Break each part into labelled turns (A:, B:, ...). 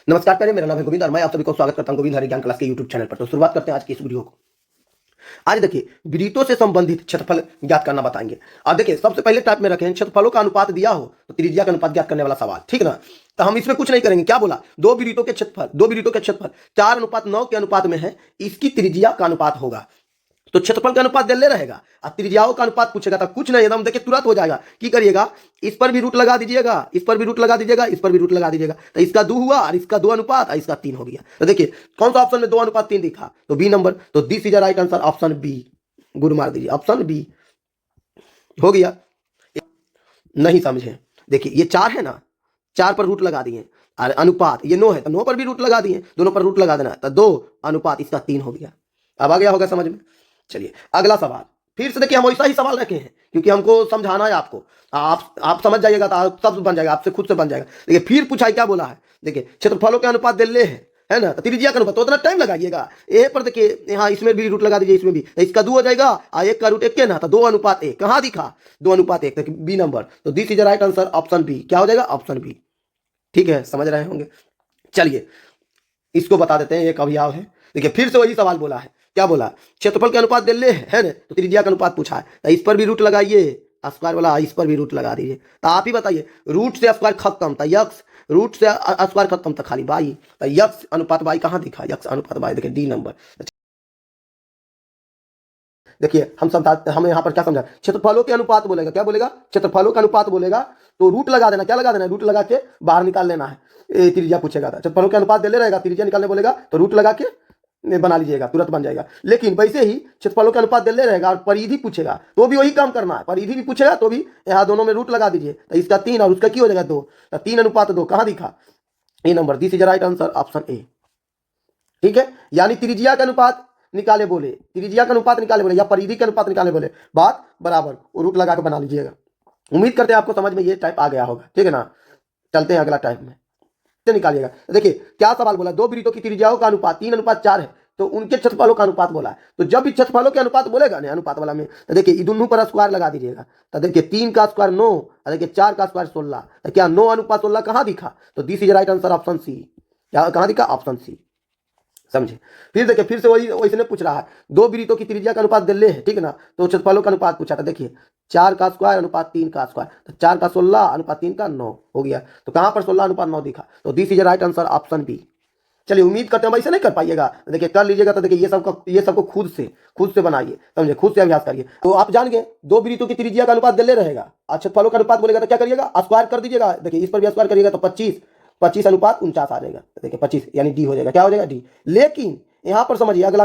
A: नमस्कार प्यारे, मेरा नाम है गोविंद और मैं आप सभी को स्वागत करता हूं गोविंद हरि ज्ञान क्लास के यूट्यूब चैनल पर। तो शुरुआत करते हैं आज की इस वीडियो को। आज देखिए, वृत्तों से संबंधित क्षेत्रफल ज्ञात करना बताएंगे। अब देखिए, सबसे पहले टाइप में रखें क्षेत्रफलों का अनुपात दिया हो तो त्रिज्या का अनुपात ज्ञात करने वाला सवाल, ठीक ना। तो हम इसमें कुछ नहीं करेंगे। क्या बोला, दो वृत्तों के क्षेत्रफल 4:9 के अनुपात में है, इसकी त्रिज्या का अनुपात होगा। तो क्षेत्रफल का अनुपात दिल्ले रहेगा और त्रिज्याओं का अनुपात पूछेगा तो कुछ नहीं, एकदम देखिए तुरंत हो जाएगा। की करिएगा, इस पर भी रूट लगा दीजिएगा, इस पर भी रूट लगा दीजिएगा, इस पर भी रूट लगा दीजिएगा। तो इसका 2 हुआ और इसका 2 अनुपात और इसका 3 हो गया। तो देखिए कौन सा ऑप्शन में 2:3 दिखा, तो बी नंबर। तो this is right answer, option B. Good मार दीजिए, ऑप्शन बी हो गया। नहीं समझे, देखिए ये 4 है ना, 4 पर रूट लगा दिए और अनुपात ये 9 है तो 9 पर भी रूट लगा दिए, दोनों पर रूट लगा देना। तो 2 अनुपात इसका 3 हो गया। अब आ गया होगा समझ में। चलिए अगला सवाल। फिर से देखिए, हम वैसा ही सवाल रखे हैं क्योंकि हमको समझाना है आपको। आप समझ जाइएगा तो सब बन जाएगा, आपसे खुद से बन जाएगा। देखिए फिर पूछा है, क्या बोला है, देखिए क्षेत्रफलों के अनुपात दिल्ले है ना, तो त्रिज्या का अनुपात। तो उतना टाइम लगाइएगा। ए पर देखिए यहाँ इसमें भी रूट लगा दीजिए, इसमें भी, तो इसका 2 हो जाएगा और 1 का रूट 1 के ना, तो 2:1 कहाँ दिखा, 2:1। तो बी नंबर। तो this is right answer, option B. क्या हो जाएगा, ऑप्शन बी। ठीक है, समझ रहे होंगे। चलिए इसको बता देते हैं, एक अवयव है। देखिए फिर से वही सवाल बोला है। क्या बोला, क्षेत्रफल के अनुपात दिल्ले है ना, तो त्रिज्या का अनुपात पूछा है। तो इस पर भी रूट लगाइए, स्क्वायर वाला, इस पर भी रूट लगा दीजिए। तो आप ही बताइए, रूट से स्क्वायर खत्म था यक्स, रूट से स्क्वायर खत्म था खाली बाई। तो यक्स अनुपात बाई कहाँ दिखा, यक्स अनुपात बाई, देखिए डी नंबर। देखिए हमें यहाँ पर क्या समझा, क्षेत्रफलों के अनुपात बोलेगा। क्या बोलेगा, क्षेत्रफलों का अनुपात बोलेगा। तो रूट लगा देना, क्या लगा देना, रूट लगा के बाहर निकाल लेना है। त्रिज्या पूछेगा था, क्षेत्रफलों के अनुपात दे ले रहेगा, त्रिज्या निकालने बोलेगा तो रूट लगा के बना लीजिएगा, तुरंत बन जाएगा। लेकिन वैसे ही क्षेत्रफलों के अनुपात दिल्ले रहेगा और परिधि पूछेगा तो भी वही काम करना है। परिधि भी पूछेगा तो भी यहाँ दोनों में रूट लगा दीजिए। तो इसका 3 और उसका क्या हो जाएगा, 2। तो 3:2 कहाँ दिखा, A number. This is right answer, option A. ठीक है, यानी त्रिज्या का अनुपात निकाले बोले, त्रिज्या का अनुपात निकाले बोले या परिधि का अनुपात निकाले बोले, बात बराबर, रूट लगा के बना लीजिएगा। उम्मीद करते हैं आपको समझ में ये टाइप आ गया होगा। ठीक है ना, चलते हैं अगला टाइप में, निकालिएगा। देखिए क्या सवाल बोला, दो वृत्तों की त्रिज्याओं का अनुपात 3:4 है, तो उनके क्षेत्रफलों का अनुपात बोला है। तो जब भी क्षेत्रफलों के अनुपात बोलेगा ना, अनुपात वाला में, तो देखिए दोनों पर स्क्वायर लगा दीजिएगा। तो देखिए 3 का स्क्वायर 9, देखिए 4 का स्क्वायर 16। तो क्या 9:16 कहाँ दिखा, तो this is right answer, option C. क्या कहाँ दिखा, ऑप्शन सी। समझे। फिर देखिए फिर से वही वैसे पूछ रहा है, दो वृत्तों की त्रिज्या का अनुपात दिल्ले है, ठीक है ना, तो क्षेत्रफलों का अनुपात पूछा था। देखिए 4 का स्क्वायर अनुपात 3 का स्क्वायर, तो 4 का 16 अनुपात 3 का 9 हो गया। तो कहाँ पर 16:9 दिखा, तो this is right answer, option B. चलिए उम्मीद करते हैं वैसे नहीं कर पाइएगा, देखिए कर लीजिएगा। तो देखिए ये सबको खुद से बनाइए, समझे, खुद से अभ्यास करिए। तो आप जान गए, दो वृत्तों की त्रिज्या का अनुपात दिल्ले रहेगा, क्षेत्रफलों का अनुपात बोलेगा तो क्या करिएगा, स्क्वायर कर दीजिएगा। देखिए इस पर भी स्क्वायर करिएगा तो 25:49 आ जाएगा। देखिए 25 यानी डी हो जाएगा। क्या हो जाएगा, डी। लेकिन यहाँ पर समझिए अगला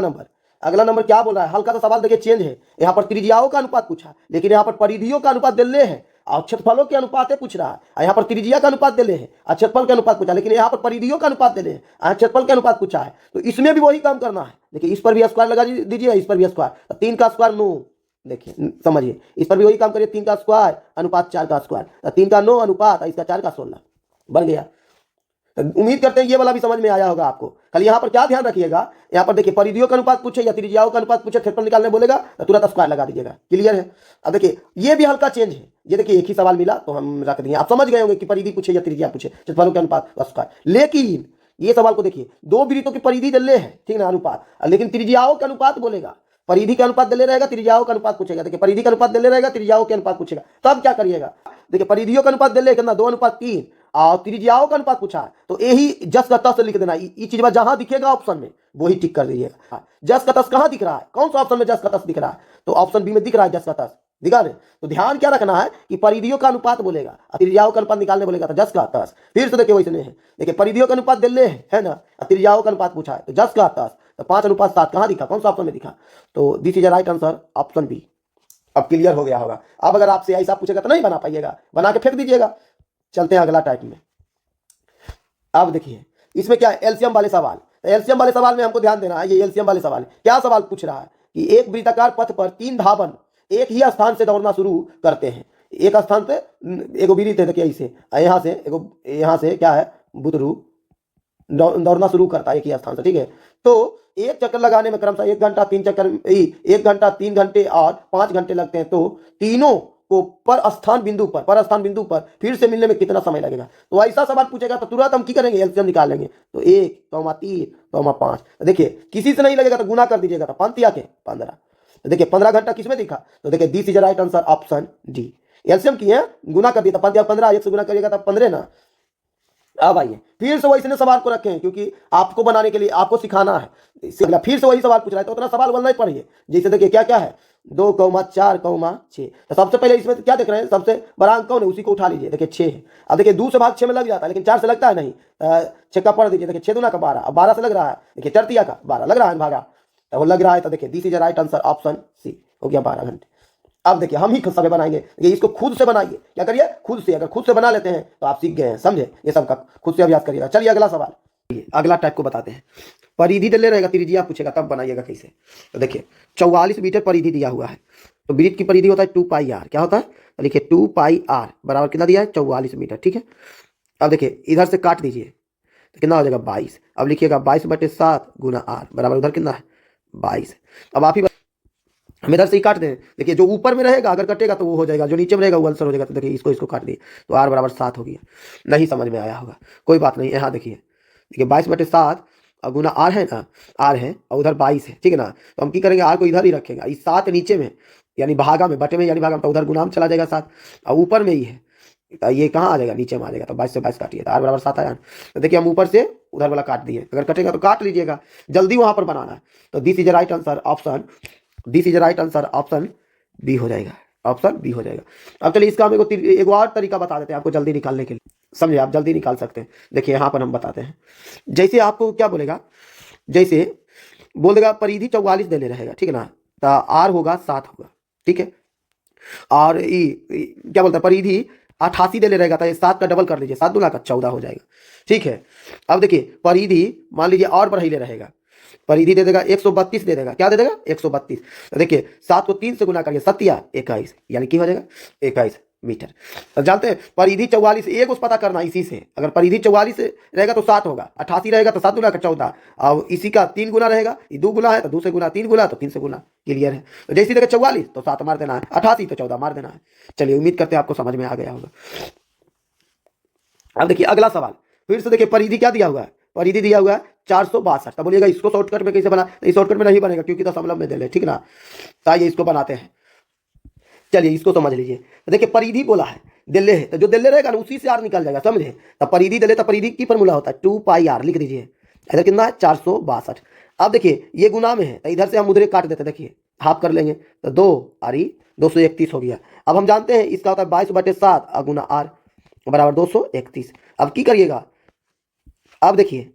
A: नंबर क्या बोल रहा है, हल्का सा सवाल देखिए चेंज है। यहाँ पर त्रिज्याओं का अनुपात पूछा, लेकिन यहाँ पर परिधियों का अनुपात दिल्ले है और क्षेत्रफलों के अनुपात पूछ रहा है। यहाँ पर त्रिज्या का अनुपात दिल्ले है और क्षेत्रफल के अनुपात पूछा, लेकिन यहाँ पर परिधियों का अनुपात दिल्ले है, क्षेत्रफल के अनुपात पूछा है। तो इसमें भी वही काम करना है। देखिए इस पर भी स्क्वायर लगा दीजिए, इस पर भी स्क्वायर। 3 का स्क्वायर 9, देखिए समझिए, इस पर भी वही काम करिए। 3 का स्क्वायर अनुपात 4 का स्क्वायर, 3 का 9 अनुपात इसका 4 का 16 बन गया। उम्मीद करते हैं ये वाला भी समझ में आया होगा आपको। खाली यहाँ पर क्या ध्यान रखिएगा, यहाँ पर देखिए परिधियों का अनुपात पूछे या त्रिज्याओं का अनुपात पूछे, क्षेत्रफल निकालने बोलेगा तो तुरंत स्क्वायर लगा दीजिएगा। क्लियर है। अब देखिए ये भी हल्का चेंज है। ये देखिए एक ही सवाल मिला तो हम रख दिए, आप समझ गए होंगे कि परिधि पूछे या त्रिज्या पूछे, क्षेत्रफलों के अनुपात स्क्वायर। लेकिन ये सवाल को देखिए, दो वृत्तों की परिधि दिल्ले है, ठीक ना, अनुपात, लेकिन त्रिज्याओं का अनुपात बोलेगा। परिधि का अनुपात दिल्ले रहेगा, त्रिज्याओं का अनुपात पूछेगा। देखिए परिधि का अनुपात दिल्ले रहेगा, त्रिज्याओं के अनुपात पूछेगा। तब क्या करिएगा, देखिए परिधियों का अनुपात दिल्ले कितना, 2:3 और त्रिज्याओं का अनुपात पूछा है, तो यही जस का तस लिख देना। ये चीज जहां दिखेगा ऑप्शन में वही टिक कर दीजिएगा। जस का तस कहां दिख रहा है, कौन सा ऑप्शन में जस का तस दिख रहा है, तो ऑप्शन बी में दिख रहा है जस का तस, दिखा रहे। तो ध्यान क्या रखना है कि परिधियों का अनुपात बोलेगा, त्रिज्याओं का अनुपात निकालने बोलेगा तो जस का तस। फिर से देखिए वैसे नहीं है, देखिए परिधियों का अनुपात दिल्ले है ना, त्रिज्याओं का अनुपात पूछा है तो जस का तस। तो 5:7 कहां दिखा, कौन सा ऑप्शन में दिखा, तो this is right answer, option B. अब क्लियर हो गया होगा। अब अगर आपसे ऐसा पूछेगा तो नहीं बना पाइएगा, बना के फेंक दीजिएगा। चलते हैं अगला टाइप में। अब देखिए इसमें क्या है, एलसीएम वाले सवाल। एलसीएम वाले सवाल में हमको ध्यान देना है। ये एलसीएम वाले सवाल क्या सवाल पूछ रहा है कि एक वृत्ताकार पथ पर 3 धावन एक ही स्थान से दौड़ना शुरू करते हैं। एक स्थान से एगो वृत्त है, देखिए इसे यहाँ से क्या है, बुतरू दौड़ना शुरू करता है एक ही स्थान से, ठीक है। तो एक चक्कर लगाने में क्रमशः 1 घंटा 3 चक्कर 1 घंटा 3 घंटे और 5 घंटे लगते हैं। तो तीनों को पर स्थान बिंदु पर फिर से मिलने में कितना समय लगेगा। तो ऐसा सवाल पूछेगा तो तुरंत हम क्या करेंगे, एलसीएम निकाल लेंगे। तो 1, 3, 5, देखिए किसी से नहीं लगेगा तो गुना कर दीजिएगा, तो 5 या के 15। तो देखिए 15 घंटा किसमें दिखा, तो देखिए this is right answer option D. LCM किए, गुना कर दिया तो 5 या 15, 1 से गुना करिएगा तो 15 ना। अब आइए फिर से वैसे सवाल को रखें, क्योंकि आपको बनाने के लिए आपको सिखाना है, इसलिए फिर से वही सवाल पूछ रहा है तो उतना सवाल बोलना ही पड़िए। जैसे देखिए क्या क्या है, 2, 4, 6। तो सबसे पहले इसमें क्या देख रहे हैं, सबसे बड़ा अंक कौन है उसी को उठा लीजिए, देखिए 6 है। अब देखिए 2 से भाग 6 में लग जाता है, लेकिन 4 से लगता है नहीं। 6 का पढ़ दीजिए, देखिए 6 दूना का 12, अब 12 से लग रहा है, देखिए 4 तिया का 12 लग रहा है भागा, तो वो लग रहा है। तो देखिए this is right answer option C, हो गया 12 घंटे। अब देखिए हम ही समय बनाएंगे, ये इसको खुद से बनाइए, क्या करिए खुद से, अगर खुद से बना लेते हैं तो आप सीख गए हैं, समझे, ये सब का खुद से अभ्यास करिएगा। चलिए अगला सवाल, अगला टाइप को बताते हैं। परिधि दिले रहेगा, त्रिज्या पूछेगा तब बनाइएगा कैसे। तो देखिए 44 मीटर परिधि दिया हुआ है, तो वृत्त की परिधि होता है 2πr, क्या होता है, तो लिखिए 2πr बराबर कितना दिया है 44 मीटर, ठीक है। अब देखिए इधर से काट दीजिए तो कितना हो जाएगा 22। अब लिखिएगा 22/7 गुना r बराबर उधर कितना है 22। अब आप ही हम इधर से ही काट दें, देखिए जो ऊपर में रहेगा अगर कटेगा तो वो हो जाएगा, जो नीचे में रहेगा वो आंसर हो जाएगा। तो देखिए इसको काट दिए तो r बराबर 7 हो गया। नहीं समझ में आया होगा, कोई बात नहीं, यहाँ देखिए 22/7 और गुना r है ना, r है और उधर 22 है, ठीक है ना। तो हम क्या करेंगे, r को इधर ही रखेंगे, इस 7 नीचे में यानी भागा में, बटे में यानी भागा में, तो उधर गुना में चला जाएगा 7, और ऊपर में ही है तो ये कहाँ आ जाएगा, नीचे में आ जाएगा। तो 22 से 22 काटिए तो r बराबर 7 आया। तो देखिए हम ऊपर से उधर वाला काट दिए, अगर कटेगा तो काट लीजिएगा, जल्दी वहां पर बनाना है। तो this is right answer option B हो जाएगा, ऑप्शन बी हो जाएगा। अब चलिए इसका हम एक और तरीका बता देते हैं आपको जल्दी निकालने के लिए, समझे, आप जल्दी निकाल सकते हैं। देखिए यहाँ पर हम बताते हैं, जैसे आपको क्या बोलेगा, जैसे बोल देगा परिधि 44 देने रहेगा, ठीक है ना, तो r होगा 7 होगा, ठीक है। और क्या बोलता है परिधि 88 देने रहेगा, तो ये 7 का डबल कर लीजिए, 7 दूना का 14 हो जाएगा, ठीक है। अब देखिए परिधि मान लीजिए और बढ़ाइले रहेगा, परिधि दे देगा 132 दे देगा, क्या दे देगा 132। तो देखिए 7 को 3 से गुना करिए, 7 या 21 यानी कि हो जाएगा 21 मीटर। तो जानते हैं परिधि 44 एक उस पता करना इसी से, अगर परिधि 44 रहेगा तो 7 होगा, 88 रहेगा तो 7 गुना का 14, और इसी का 3 गुना रहेगा, ये 2 गुना है तो 2 से गुना, 3 गुना तो 3 से गुना, क्लियर है। तो जैसे देखा 44 तो 7 मार देना है, 88 तो 14 मार देना है। चलिए उम्मीद करते हैं आपको समझ में आ गया होगा। अब देखिए अगला सवाल, फिर से देखिए परिधि क्या दिया हुआ है, परिधि दिया हुआ है 462। तो बोलिएगा इसको शॉर्टकट में कैसे बना, इस शॉर्टकट में नहीं बनेगा क्योंकि दशमलव में दे ले, ठीक ना। तो आइए इसको बनाते हैं, चलिए इसको समझ लीजिए। तो देखिए परिधि बोला है दिल्ले है, तो जो दिल्ले रहेगा ना उसी से r निकल जाएगा, समझे। तो परिधि दिल्ले, तो परिधि की फॉर्मूला होता है 2πr, लिख दीजिए। इधर कितना है 462। अब देखिए ये गुना में है तो इधर से हम उधर काट देते, देखिए हाफ कर लेंगे तो 2 और 231 हो गया। अब हम जानते हैं इसका होता है 22/7 गुना r बराबर 231। अब की करिएगा, अब देखिए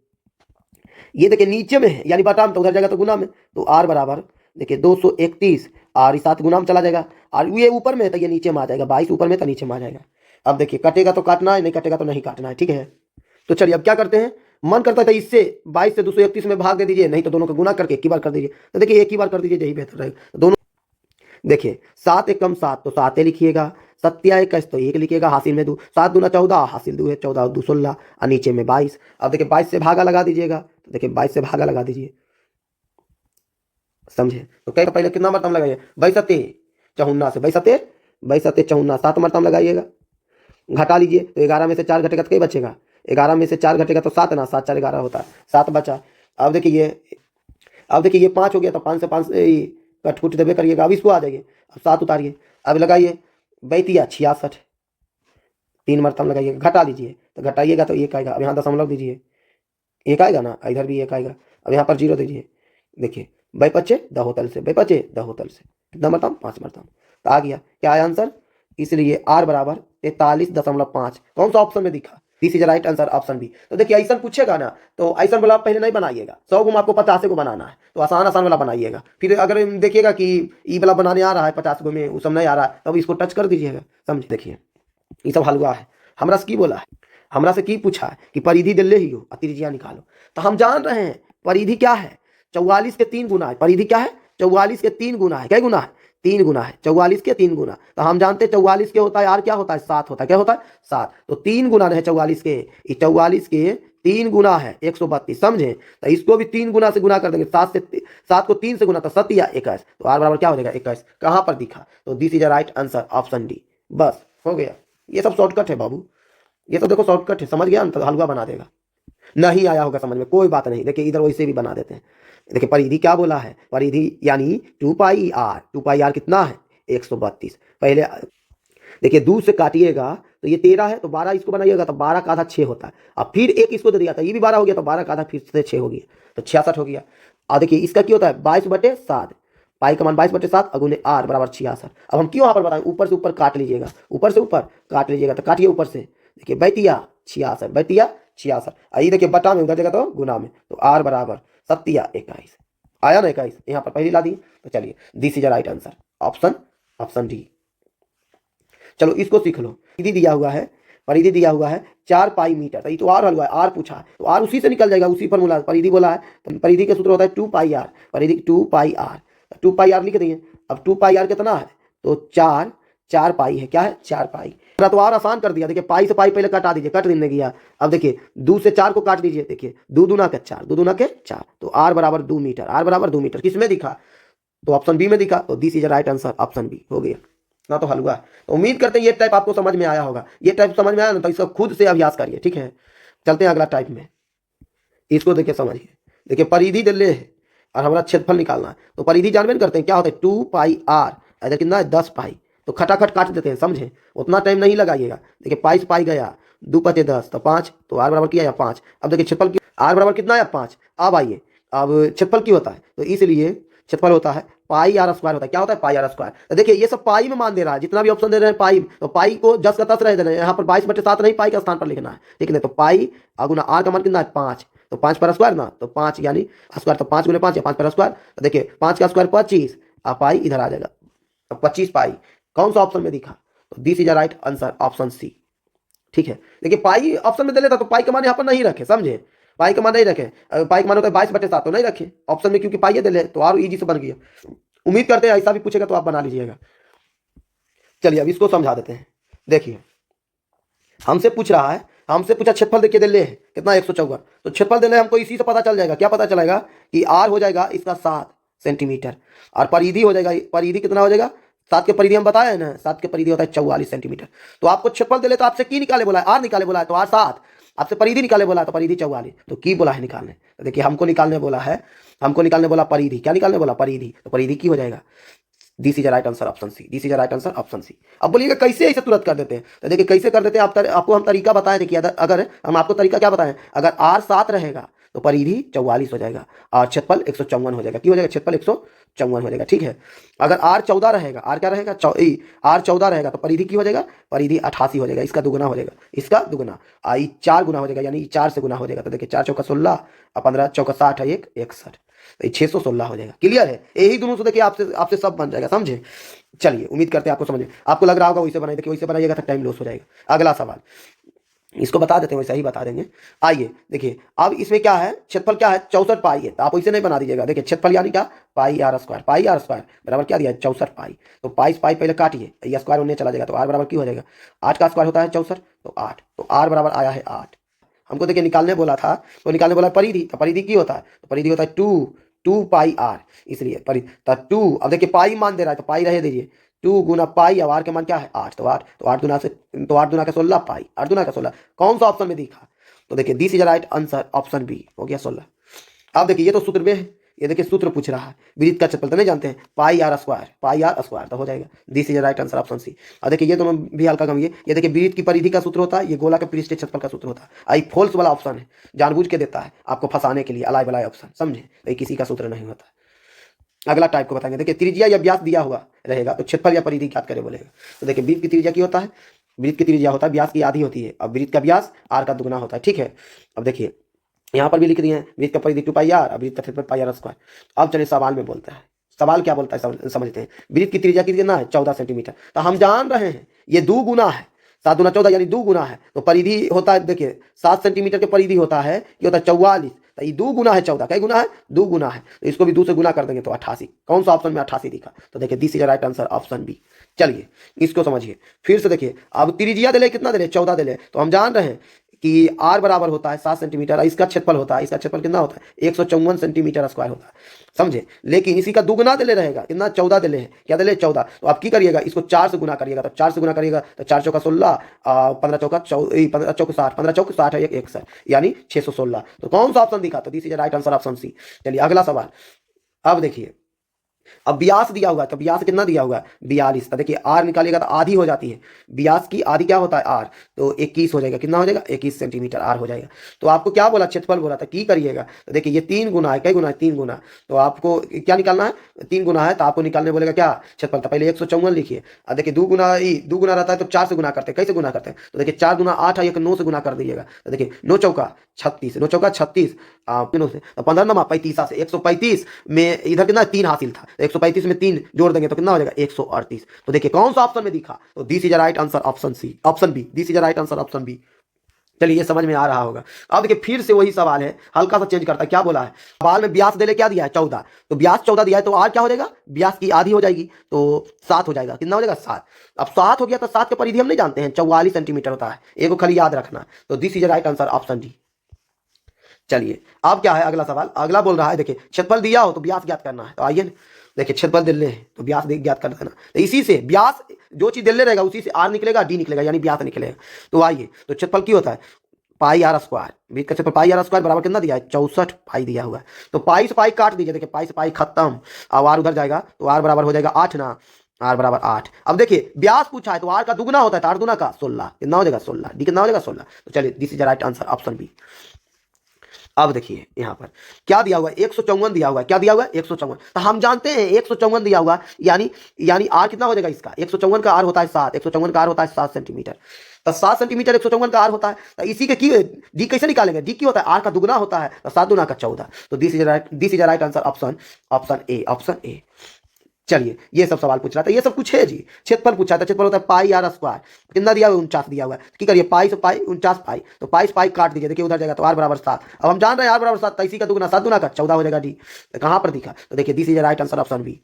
A: ये देखिए नीचे में है यानी बटा में, तो उधर जाएगा तो गुना में, तो r बराबर देखिए 231 और 7 गुना में चला जाएगा, और ये ऊपर में है तो ये नीचे में आ जाएगा, 22 ऊपर में तो नीचे में आ जाएगा। अब देखिए कटेगा तो काटना है, नहीं कटेगा तो नहीं काटना है, ठीक है। तो चलिए अब क्या करते हैं, मन करता है तो इससे 22 से 231 में भाग दे दीजिए, नहीं तो दोनों का गुना करके एक ही बार कर दीजिए। तो देखिए एक ही बार कर दीजिए, यही बेहतर रहेगा। तो दोनों देखिए 7 एकम 7 तो 7 लिखिएगा, 7 या 21 तो 1 लिखिएगा, हासिल में 2, 7 दूना 14, हासिल 2 है 14 2 16 और नीचे में 22। अब देखिए 22 से भागा लगा दीजिएगा, तो देखिए 22 से भागा लगा दीजिए, समझे। तो कई पहले कितना मरतम लगाइए, 22 54 से 22 54 7 मरतम लगाइएगा, घटा लीजिए तो 11 में से 4 घटेगा तो कई बचेगा, 11 में से 4 घटेगा तो 7 ना, 7 4 11 होता है, 7 बचा। अब देखिए ये 5 हो गया, तो 5 से 5 कट कुट देवे करिएगा। अब इसको आ जाइए, अब 7 उतारिए, अब लगाइए 32 66, 3 मरतम लगाइएगा, घटा लीजिए तो घटाइएगा तो 1 आएगा। अब यहाँ दशमलव दीजिए, 1 आएगा ना, इधर भी 1 आएगा। अब यहाँ पर 0 दीजिए, देखिए 2 बचे 10 होतल से, 2 बचे 10 होतल से, कितना मरतम 5 मरतम, तो आ गया क्या आया आंसर। इसलिए r बराबर 43.5 कौन सा ऑप्शन में दिखा, this is right answer option B. तो देखिए ऐसा पूछेगा ना तो ऐसा वाला पहले नहीं बनाइएगा, 100 को आपको 50 को बनाना है, तो आसान आसान वाला बनाइएगा। फिर अगर देखिएगा कि ई वाला बनाने आ रहा है 50 को में उस समय नहीं आ रहा है, तब इसको टच कर दीजिएगा, समझ। देखिए ये सब हलवा है, हमरा से की बोला है, हमरा से की पूछा है कि परिधि दिल्ले ही हो त्रिज्या निकालो। तो हम जान रहे हैं परिधि क्या है, 44 के 3 गुना है। परिधि क्या है 44 के 3 गुना है, क्या गुना है 3 गुना है, 44 के 3 गुना। तो हम जानते हैं 44 के होता है यार क्या होता है 7 होता है, क्या होता है 7। तो 3 गुना है 44 के, 44 के 3 गुना है 132, समझे। तो इसको भी 3 गुना से गुना कर देंगे, 7 को 3 से गुना तो 7 या 21, तो आर बराबर क्या हो जाएगा 21। कहाँ पर दिखा, तो this is a right answer option D. बस हो गया, ये सब शॉर्टकट है बाबू, ये सब देखो शॉर्टकट है, समझ गया ना, तो हलवा बना देगा। नहीं आया होगा समझ में, कोई बात नहीं, देखिए इधर वैसे भी बना देते हैं। देखिए परिधि क्या बोला है, परिधि यानी 2 पाई आर, 2 पाई आर कितना है 132। पहले देखिए दूर से काटिएगा तो ये 13 है, तो 12 इसको बनाइएगा तो 12 का आधा 6 होता है। अब फिर एक इसको दे दिया था, ये भी 12 हो गया, तो 12 का आधा फिर से 6 हो गया, तो 66 हो गया। और देखिए इसका क्या होता है 22/7, पाई का मान 22/7 अगुने आर बराबर 66। अब हम क्यों यहाँ पर बताएं, ऊपर से ऊपर काट लीजिएगा, ऊपर से ऊपर काट लीजिएगा, तो काटिए ऊपर से, देखिए बैतिया 66, बैतिया 66, आइए देखिए बटा में उधर जगह तो गुना में, तो आर बराबर 7 21 आया ना 21, यहाँ पर पहली ला दी। तो चलिए this is a right answer option D. चलो इसको सीख लो, परिधि दिया हुआ है, परिधि दिया हुआ है 4 पाई मीटर, तो ये तो आर हलवा है, आर पूछा है तो आर उसी से निकल जाएगा, उसी फॉर्मूला परिधि बोला है, तो परिधि का सूत्र होता है 2 पाई आर, परिधि 2 पाई आर, 2 पाई आर लिख दिए। अब 2 पाई आर कितना है, तो 4 पाई है, क्या है 4 पाई। तो और आसान कर दिया, देखिए पाई से पाई पहले कटा दीजिए, कट देने गया। अब देखिए 2 से 4 को काट दीजिए, देखिए 2 दूना के 4, 2 दूना के 4, तो आर बराबर 2 मीटर, आर बराबर 2 मीटर किस में दिखा, तो ऑप्शन बी में दिखा, तो this is right answer option B हो गया ना। तो हलवा, तो उम्मीद करते हैं ये टाइप आपको समझ में आया होगा, ये टाइप समझ में आया ना, तो इसको खुद से अभ्यास करिए, ठीक है। चलते हैं अगला टाइप में, इसको देखिए समझिए। देखिए परिधि दिले है और हमारा क्षेत्रफल निकालना है, तो परिधि जानबे करते हैं क्या होता है 2 पाई आर, इधर कितना है 10 पाई, तो खटाखट काट देते हैं, समझे, उतना टाइम नहीं लगाइएगा। देखिए पाई से पाई गया, 2×5 = 10, तो 5, तो आर बराबर किया या 5। अब देखिए क्षेत्रफल की आर बराबर कितना है 5। अब आइए, अब क्षेत्रफल की होता है, तो इसलिए क्षेत्रफल होता है पाई आर स्क्वायर होता है, क्या होता है पाई आर स्क्वायर। तो देखिए ये सब पाई में मान दे रहा है, जितना भी ऑप्शन दे रहे हैं पाई, तो पाई को 10 का 10 रह देना है, यहाँ पर 22/7 नहीं, पाई का स्थान पर लिखना है, ठीक है। तो पाई गुना आर का मान कितना है 5, तो 5 पर स्क्वायर ना, तो 5 यानी स्क्वायर, तो 5 × 5 या 5 पर स्क्वायर, तो देखिए 5 का स्क्वायर 25, अब पाई इधर आ जाएगा, तो 25 पाई कौन सा ऑप्शन में दिखा, तो this is a right answer option C, ठीक है। देखिए पाई ऑप्शन में दे लेता तो पाई का मान यहाँ पर नहीं रखे, समझे, पाई का मान नहीं रखे, पाई का मान होता है 22/7, तो नहीं रखे ऑप्शन में, क्योंकि पाई दे ले तो और इजी से बन गया। उम्मीद करते हैं ऐसा भी पूछेगा तो आप बना लीजिएगा। चलिए अब इसको समझा देते हैं। देखिए हमसे पूछ रहा है, हमसे पूछा क्षेत्रफल देखिए दे ले कितना 154, तो क्षेत्रफल देने हमको इसी से पता चल जाएगा, क्या पता चलेगा कि आर हो जाएगा इसका 7 सेंटीमीटर, और परिधि हो जाएगा, परिधि कितना हो जाएगा 7 के परिधि हम बताए ना, 7 के परिधि होता है 44 सेंटीमीटर। तो आपको क्षेत्रफल दे ले तो आपसे की निकाले बोला है, आर निकाले बोला है, तो आर 7, आपसे परिधि निकाले बोला है, तो परिधि 44, तो की बोला है निकालने, तो देखिए हमको निकालने बोला है, हमको निकालने बोला परिधि, क्या निकालने बोला परिधि, तो परिधि की हो जाएगा this is right answer option C, this is right answer option C. अब बोलिएगा कैसे ऐसे तुरंत कर देते हैं, तो देखिए कैसे कर देते हैं, आपको हम तरीका बताएं। देखिए अगर हम आपको तरीका क्या बताएं, अगर आर 7 रहेगा तो परिधि 44 हो जाएगा और क्षेत्रफल 154 हो जाएगा, की हो जाएगा क्षेत्रफल 154 हो जाएगा, ठीक है। अगर आर 14 रहेगा, आर क्या रहेगा आर 14 रहेगा तो परिधि की हो जाएगा, परिधि 88 हो जाएगा, इसका दुगुना हो जाएगा, इसका दुगुना, आई 4 गुना हो जाएगा, यानी 4 से गुना हो जाएगा, तो देखिए 4 चौका 16 और 15 चौका 60 है 61, 616 हो जाएगा। क्लियर है, यही दोनों से देखिए आपसे सब बन जाएगा, समझे। चलिए उम्मीद करते हैं आपको समझ में, आपको लग रहा होगा वैसे बनाइए, देखिए वैसे बनाइएगा तो टाइम लॉस हो जाएगा। अगला सवाल इसको बता देते हैं, वैसा ही बता देंगे। आइए देखिए अब इसमें क्या है, क्षेत्रफल क्या है 64 पाई है, तो आप वैसे नहीं बना दीजिएगा। देखिए क्षेत्रफल यानी क्या pi r square, pi r square बराबर क्या दिया है 64 पाई, तो पाई पाई पहले काटिए, ये स्क्वायर होने चला जाएगा, तो आर बराबर की हो जाएगा 8 का स्क्वायर होता है 64, तो 8, तो आर बराबर आया है 8। हमको देखिए निकालने बोला था, तो निकालने बोला परिधि, तो परिधि की होता है, तो परिधि होता है 2 पाई आर, इसलिए परिधि तो 2, अब देखिए पाई मान दे रहा है तो पाई रहे दीजिए, 2 गुना पाई, अब आर के मान क्या है 8, तो 8 दुना से, तो 8 दुना का 16 पाई, 8 दुना का 16 कौन सा ऑप्शन में दिखा, तो देखिए this is right answer option B हो गया 16। अब देखिए ये तो सूत्र में है, ये देखिए सूत्र पूछ रहा है, वृत्त का क्षेत्रफल तो नहीं जानते हैं, पाई आर स्क्वायर तो हो जाएगा this is right answer option C. और देखिए ये दोनों भी हल्का कम, ये देखिए वृत्त की परिधि का सूत्र होता है, ये गोला के पृष्ठीय क्षेत्रफल का सूत्र होता है। आई फॉल्स वाला ऑप्शन है, जानबूझ के देता है आपको फंसाने के लिए, अलाय बलाय ऑप्शन, समझे, तो किसी का सूत्र नहीं होता। अगला टाइप को बताएंगे, देखिए त्रिज्या या व्यास दिया हुआ रहेगा तो क्षेत्रफल या परिधि ज्ञात करें बोलेगा। तो देखिए वृत्त की त्रिज्या की होता है, वृत्त की त्रिज्या होता है व्यास की आधी होती है, अब वृत्त का व्यास आर का दुगुना होता है, ठीक है। अब देखिए यहाँ पर भी लिख दिए हैं वृत्त का परिधि 2 पाई आर, अब वृत्त का क्षेत्रफल पाई आर स्क्वायर। अब चलिए सवाल में बोलता है, सवाल क्या बोलता है समझते हैं। वृत्त की त्रिज्या कितना है 14 सेंटीमीटर, तो हम जान रहे हैं ये 2 गुना है, 7 गुना 14 यानी 2 गुना है, तो परिधि होता है देखिए 7 सेंटीमीटर के परिधि होता है, ये होता है 44, तो ये 2 गुना है 14, क्या गुना है 2 गुना है, तो इसको भी 2 से गुना कर देंगे तो 88, कौन सा ऑप्शन में 88 दिखा, तो देखिए this is right answer option B. चलिए इसको समझिए फिर से, देखिए अब त्रिज्या दे ले कितना दे ले 14 दे ले, तो हम जान रहे हैं कि आर बराबर होता है 7 सेंटीमीटर, इसका क्षेत्रफल होता है, इसका क्षेत्रफल कितना होता है 154 सेंटीमीटर स्क्वायर होता है, समझे। लेकिन इसी का दुगुना दे ले रहेगा, कितना 14 दे ले है, क्या दे ले 14। तो आप की करिएगा, इसको 4 से गुना करिएगा, तो 4 से गुना करिएगा तो 4 चौका 16, 15 चौका 15 चौक 60, 15 चौक 60 है 1 यानी 616। तो कौन सा ऑप्शन दिखा, तो this is right answer option C. चलिए अगला सवाल। अब देखिए, अब ब्यास दिया हुआ है, तो ब्यास कितना दिया हुआ है 42। तो देखिए आर निकालिएगा तो आधी हो जाती है, ब्यास की आधी क्या होता है आर, तो 21 हो जाएगा, कितना हो जाएगा 21 सेंटीमीटर आर हो जाएगा। तो आपको क्या बोला, क्षेत्रफल बोला था, की करिएगा। तो देखिए ये 3 गुना है, कई गुना है 3 गुना, तो आपको क्या निकालना है 3 गुना है, तो आपको निकालने बोलेगा क्या क्षेत्रफल। तो पहले 154 लिखिए, और देखिए 2 गुना रहता है तो 4 से गुना करते हैं, कैसे गुना करते हैं, तो देखिए 4 गुना 8 है, 9 से गुना कर दीजिएगा। तो देखिए 9 चौका 36, 9 चौका 36, 9 से तो 15 नमा 35 से 135 में इधर कितना 3 हासिल था, तो 135 में 3 जोड़ देंगे तो कितना हो जाएगा 138। तो देखिए कौन सा ऑप्शन में दिखा, तो this is right answer option C, option B, this is right answer option B. चलिए ये समझ में आ रहा होगा। अब देखिए फिर से वही सवाल है, हल्का सा चेंज करता है, क्या बोला है सवाल में ब्यास देले क्या दिया है 14, तो ब्यास 14 दिया है, तो आर क्या हो जाएगा ब्यास की आधी हो जाएगी, तो 7 हो जाएगा, कितना हो जाएगा 7। अब 7 हो गया तो 7 के परिधि हम नहीं जानते हैं 44 सेंटीमीटर होता है, एक को खाली याद रखना। तो this is right answer option D. चलिए अब क्या है अगला सवाल, अगला बोल रहा है देखिए क्षेत्रफल दिया हो तो व्यास ज्ञात करना है। तो आइए देखिए क्षेत्रफल दिल्ले है तो व्यास ज्ञात कर देना, तो इसी से व्यास जो चीज दिल्ले रहेगा उसी से आर निकलेगा, डी निकलेगा, यानी व्यास निकलेगा। तो आइए तो क्षेत्रफल की होता है पाई आर स्क्वायर, बीच का क्षेत्रफल पाई आर स्क्वायर बराबर कितना दिया है 64 पाई दिया हुआ है। तो पाई से पाई काट दीजिए, देखिए पाई से पाई खत्म, अब आर उधर जाएगा तो आर बराबर हो जाएगा 8 ना, आर बराबर 8। अब देखिए व्यास पूछा है तो आर का दुगुना होता है, तो आर दुना का 16, कितना हो जाएगा 16, डी कितना हो जाएगा 16। तो चलिए this is right answer option B. अब देखिए यहाँ पर क्या दिया हुआ है 154 दिया हुआ है, क्या दिया हुआ है 154, तो हम जानते हैं 154 दिया हुआ यानी आर कितना हो जाएगा इसका 154 का आर होता है 7, 154 का आर होता है 7 सेंटीमीटर, तो 7 सेंटीमीटर 154 का आर होता है, तो इसी के की डी कैसे निकालेंगे, डी की होता है आर का दुगुना होता है, तो 7 दुना का 14। तो this is right answer option A, option A. चलिए ये सब सवाल पूछ रहा था, ये सब कुछ है जी, क्षेत्रफल पूछा था, क्षेत्रफल होता है पाई आर स्क्वायर, कितना दिया हुआ 49 दिया हुआ है, की करिए पाई से पाई 49 पाई, तो पाई से पाई काट दीजिए, देखिए उधर जाएगा तो आर बराबर 7। अब हम जान रहे हैं आर बराबर 7, तो इसी का दुगुना 7 दुना का 14 हो जाएगा डी, तो कहाँ पर दिखा, तो देखिए this is right answer option B.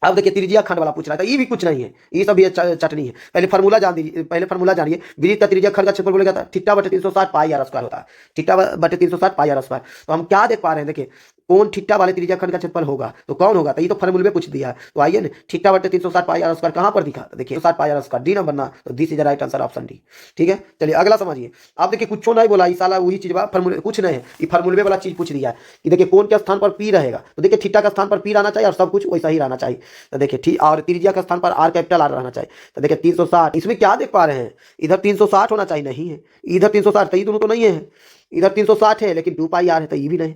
A: अब देखिए त्रिज्या खंड वाला पूछ रहा था, ये भी कुछ नहीं है, ये सब भी चटनी है। पहले फार्मूला जान दीजिए, पहले फार्मूला जानिए, वृत्त का त्रिज्या खंड का क्षेत्रफल बोलेगा था थीटा बटे 360 पाई आर स्क्वायर होता है, थीटा बटे 360 पाई आर स्क्वायर। तो हम क्या देख पा रहे हैं, देखिए कौन थीटा वाले त्रिज्या खंड का क्षेत्रफल होगा, तो कौन होगा, तो ये तो फार्मूले में पूछ दिया है। तो आइए ना थीटा बटे 360 पाई आर स्क्वायर कहाँ पर दिखा, तो देखिए 60 पाई आर स्क्वायर डी नंबर ना, तो this is right answer option D. ठीक है चलिए अगला समझिए। आप देखिए कुछ नहीं बोला, इस साला वही चीज फार्मूले कुछ नहीं है, ये फार्मूले वाला चीज पूछ दिया है कि देखिए कौन के स्थान पर पी रहेगा, तो देखिए थीटा का स्थान पर पी रहना चाहिए और सब कुछ वैसा ही रहना चाहिए। तो देखिए ठीक, और त्रिज्या का स्थान पर आर कैपिटल आर रहना चाहिए। तो देखिए 360, इसमें क्या देख पा रहे हैं, इधर 360 होना चाहिए, नहीं है, इधर 360, तो ये दोनों तो नहीं है, इधर 360 है लेकिन 2 पाई आर है, तो ये भी नहीं,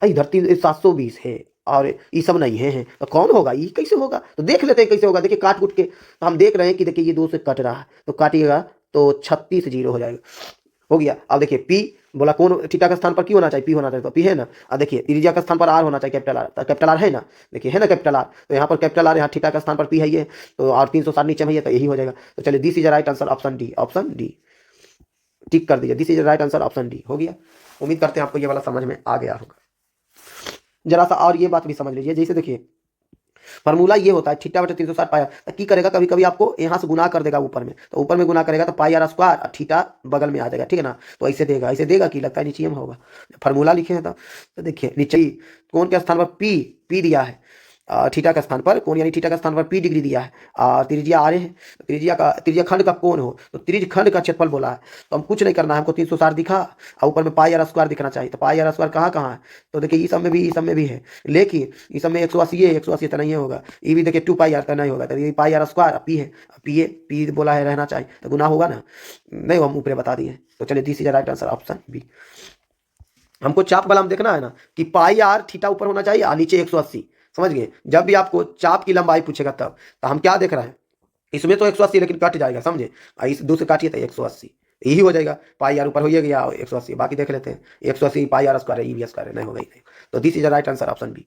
A: इधर 720 है और ये सब नहीं है, तो कौन होगा, ये कैसे होगा, तो देख लेते हैं कैसे होगा। देखिए काट कुट के, तो हम देख रहे हैं कि देखिए ये 2 से कट रहा है, तो काटिएगा तो 36 जीरो हो जाएगा, हो गया। अब देखिए पी बोला कौन थीटा का स्थान पर क्यों होना चाहिए, पी होना चाहिए, तो पी है ना। अब देखिए त्रिज्या का स्थान पर आर होना चाहिए कैपिटल आर, तो कैपिटल आर है ना, देखिए है ना कैपिटल आर, तो यहाँ पर कैपिटल आर, यहाँ थीटा का स्थान पर पी है ये, तो और 360 नीचे में है, तो यही हो जाएगा। तो चलिए this is right answer option D, option D tick कर दीजिए, this is right answer option D हो गया। उम्मीद करते हैं आपको ये वाला समझ में आ गया होगा। जरा सा और ये बात भी समझ लीजिए, जैसे देखिए फार्मूला ये होता है थीटा बटे 360 पाई आर, तो की करेगा कभी कभी आपको यहाँ से गुना कर देगा ऊपर में, तो ऊपर में गुना करेगा तो पाई आर स्क्वायर और थीटा बगल में आ जाएगा, ठीक है ना। तो ऐसे देगा कि लगता है नीचे में होगा, फार्मूला लिखे हैं तो देखिए नीचे कौन के स्थान पर पी दिया है, थीटा का स्थान पर कौन, यानी थीटा का स्थान पर पी डिग्री दिया है, और त्रिज्या आ रहे हैं, त्रिज्या खंड का कौन हो, तो त्रिज्य खंड का क्षेत्रफल बोला है, तो हम कुछ नहीं करना है, हमको 360 दिखा और ऊपर में पाई आर स्क्वायर दिखना चाहिए। तो पाई आर स्क्वायर कहाँ है, तो देखिए इस सब में भी है, लेकिन इस सब में 180 है, 180 तो नहीं होगा, ये भी देखिए 2 पाई आर का नहीं होगा, तो ये पाई आर स्क्वायर पी है, पी बोला है रहना चाहिए, तो गुना होगा ना, नहीं हम ऊपर बता दिए। तो चलिए this is right answer option B. हमको चाप वाला हम देखना है ना कि पाई आर थीटा ऊपर होना चाहिए और नीचे 180, समझ गए। जब भी आपको चाप की लंबाई पूछेगा तब, तो हम क्या देख रहे हैं, इसमें तो 180 लेकिन कट जाएगा, समझे, इस 2 से काटिए तो 180 यही हो जाएगा, पाई आर ऊपर हो गया 180, बाकी देख लेते हैं 180 पाई आर स्क्वायर है, ई भी स्क्वायर है, नहीं होगा ही नहीं। तो this is right answer option B.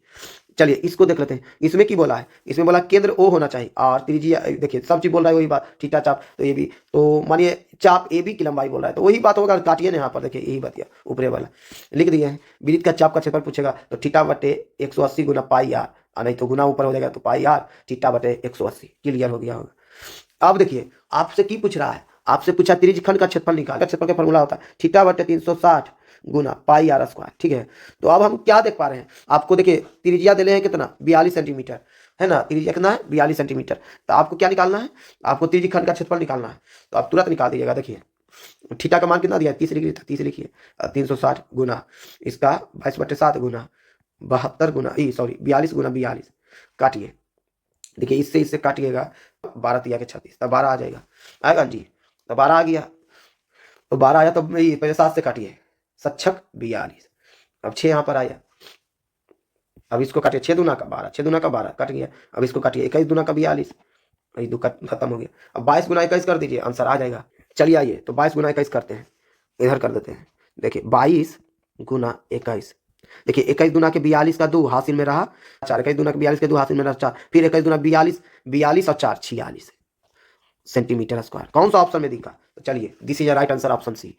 A: चलिए इसको देख लेते हैं, इसमें की बोला है, इसमें बोला केंद्र ओ होना चाहिए और त्रिज्या, देखिए सब चीज बोल रहा है वही बात, थीटा चाप, तो ये भी, तो मानिए चाप ए बी की लंबाई बोल रहा है, तो वही बात होगा, काटिए ना यहाँ पर, देखिए यही बात ऊपरे वाला लिख दिए हैं। वृत्त का चाप का क्षेत्रफल पूछेगा तो थीटा बटे 180 गुना पाई आर, नहीं तो गुना ऊपर हो जाएगा तो पाई आर थीटा बटे 180, क्लियर हो गया होगा। अब देखिए आपसे की पूछ रहा है, आपसे पूछा त्रिज्यखंड का क्षेत्रफल निकाल, क्षेत्रफल का फॉर्मूला होता है थीटा बटे 360 गुना पाई आर स्क्वायर, ठीक है। तो अब हम क्या देख पा रहे हैं, आपको देखिए त्रिज्या दे रहे हैं कितना 42 सेंटीमीटर है ना, त्रिज्या कितना है 42 सेंटीमीटर। तो आपको क्या निकालना है, आपको त्रिज्यखंड का क्षेत्रफल निकालना है। तो आप तुरंत निकाल दीजिएगा। देखिए थीटा का मान कितना दिया है 30 डिग्री, 30 लिखिए 360 गुना इसका 22/7 गुना 72 गुना 42 गुना 42 काटिए। देखिए इससे काटिएगा 12 तिया के 36, तब 12 आ जाएगा, आएगा जी। तो 12 आ गया, तो 12 आया तो पहले 7 से काटिए, 7 42। अब 6 यहाँ पर आया, अब इसको काटिए 6 दूना का 12, 6 दूना का 12 कट गया। अब इसको काटिए 21 दूना का 42, ये दो खत्म हो गया। अब 22 गुना 21 कर दीजिए, आंसर आ जाएगा। चलिए आइए तो 22 गुना 21 करते हैं, इधर कर देते हैं। देखिए 22 गुना 21, देखिए 21 दूना के 42 का 2 हासिल में रहा 4, 21 दूना के 42 के 2 हासिल में रहा 4, फिर 21 दूना 42, 42 और 4 46 सेंटीमीटर स्क्वायर। कौन सा ऑप्शन में दिखा, तो चलिए this is right answer option C.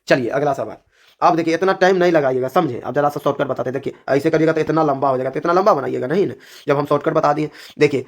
A: चलिए अगला सवाल। अब देखिए इतना टाइम नहीं लगाइएगा, समझे। अब जरा सा शॉर्टकट बताते हैं। देखिए ऐसे करिएगा तो इतना लंबा हो जाएगा, तो इतना लंबा बनाइएगा नहीं ना, जब हम शॉर्टकट बता दिए। देखिए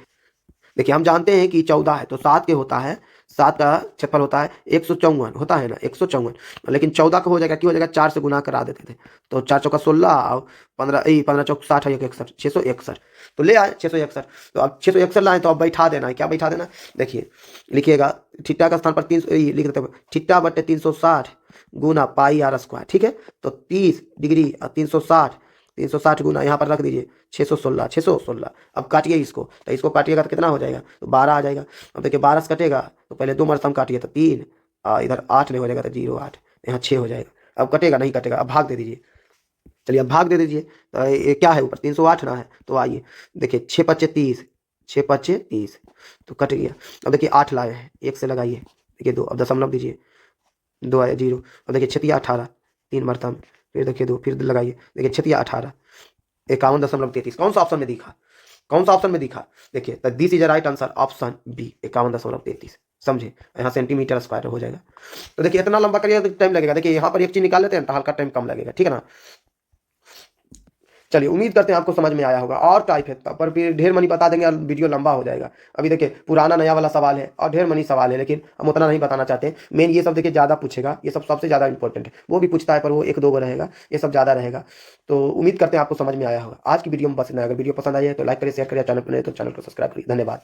A: देखिए हम जानते हैं कि 14 है तो 7 के होता है, 7 का क्षेत्रफल होता है 154 होता है ना, 154। लेकिन 14 का हो जाएगा, क्यों हो जाएगा 4 से गुना करा देते थे, तो 4 चौका 16 और 15 चौक 60 है 61, 661। तो ले आए 661। तो अब 661 लाए तो अब बैठा देना है, क्या बैठा देना। देखिए लिखिएगा थीटा का स्थान पर 3 लिख देते हैं, थीटा बटे 360 गुना पाई आर स्क्वायर, ठीक है। तो 30 डिग्री और 360 गुना यहाँ पर रख दीजिए 616। अब काटिए इसको, तो इसको काटिएगा तो कितना हो जाएगा, तो 12 आ जाएगा। अब देखिए 12 से कटेगा तो पहले 2 मरतम काटिए, तो 3 इधर 8 नहीं हो जाएगा, तो 0 8 यहाँ 6 हो जाएगा। अब कटेगा नहीं कटेगा, अब भाग दे दीजिए। चलिए अब भाग दे दीजिए, तो ये क्या है ऊपर 308 ना है, तो आइए देखिए 6 पच्चे 30, 6 पच्चे 30, तो कट गया। अब देखिए 8 लाए हैं, 1 से लगाइए, देखिए 2, अब दशमलव दीजिए, 2 आया 0। अब देखिए 6 18, 3 मरतम, फिर देखिए 2, फिर लगाइए, देखिए 6 18, 51.33। कौन सा ऑप्शन में दिखा, कौन सा ऑप्शन में दिखा। देखिए तो this is right answer option B 51.33, समझे। यहाँ सेंटीमीटर स्क्वायर हो जाएगा। तो देखिए इतना लंबा करिएगा तो टाइम लगेगा। देखिए यहाँ पर एक चीज निकाल लेते हैं तो हल्का टाइम कम लगेगा, ठीक है ना। चलिए उम्मीद करते हैं आपको समझ में आया होगा। और टाइप है पर फिर ढेर मनी बता देंगे और वीडियो लंबा हो जाएगा। अभी देखिए पुराना नया वाला सवाल है और ढेर मनी सवाल है, लेकिन हम उतना नहीं बताना चाहते। मेन ये सब देखिए ज़्यादा पूछेगा, ये सब सबसे ज़्यादा इंपॉर्टेंट है। वो भी पूछता है पर वो 1-2 रहेगा, ये सब ज़्यादा रहेगा। तो उम्मीद करते हैं आपको समझ में आया होगा। आज की वीडियो में बस इतना। अगर वीडियो पसंद आई है तो लाइक करिए, शेयर करिए, चैनल पर नहीं तो चैनल को सब्सक्राइब करिए। धन्यवाद।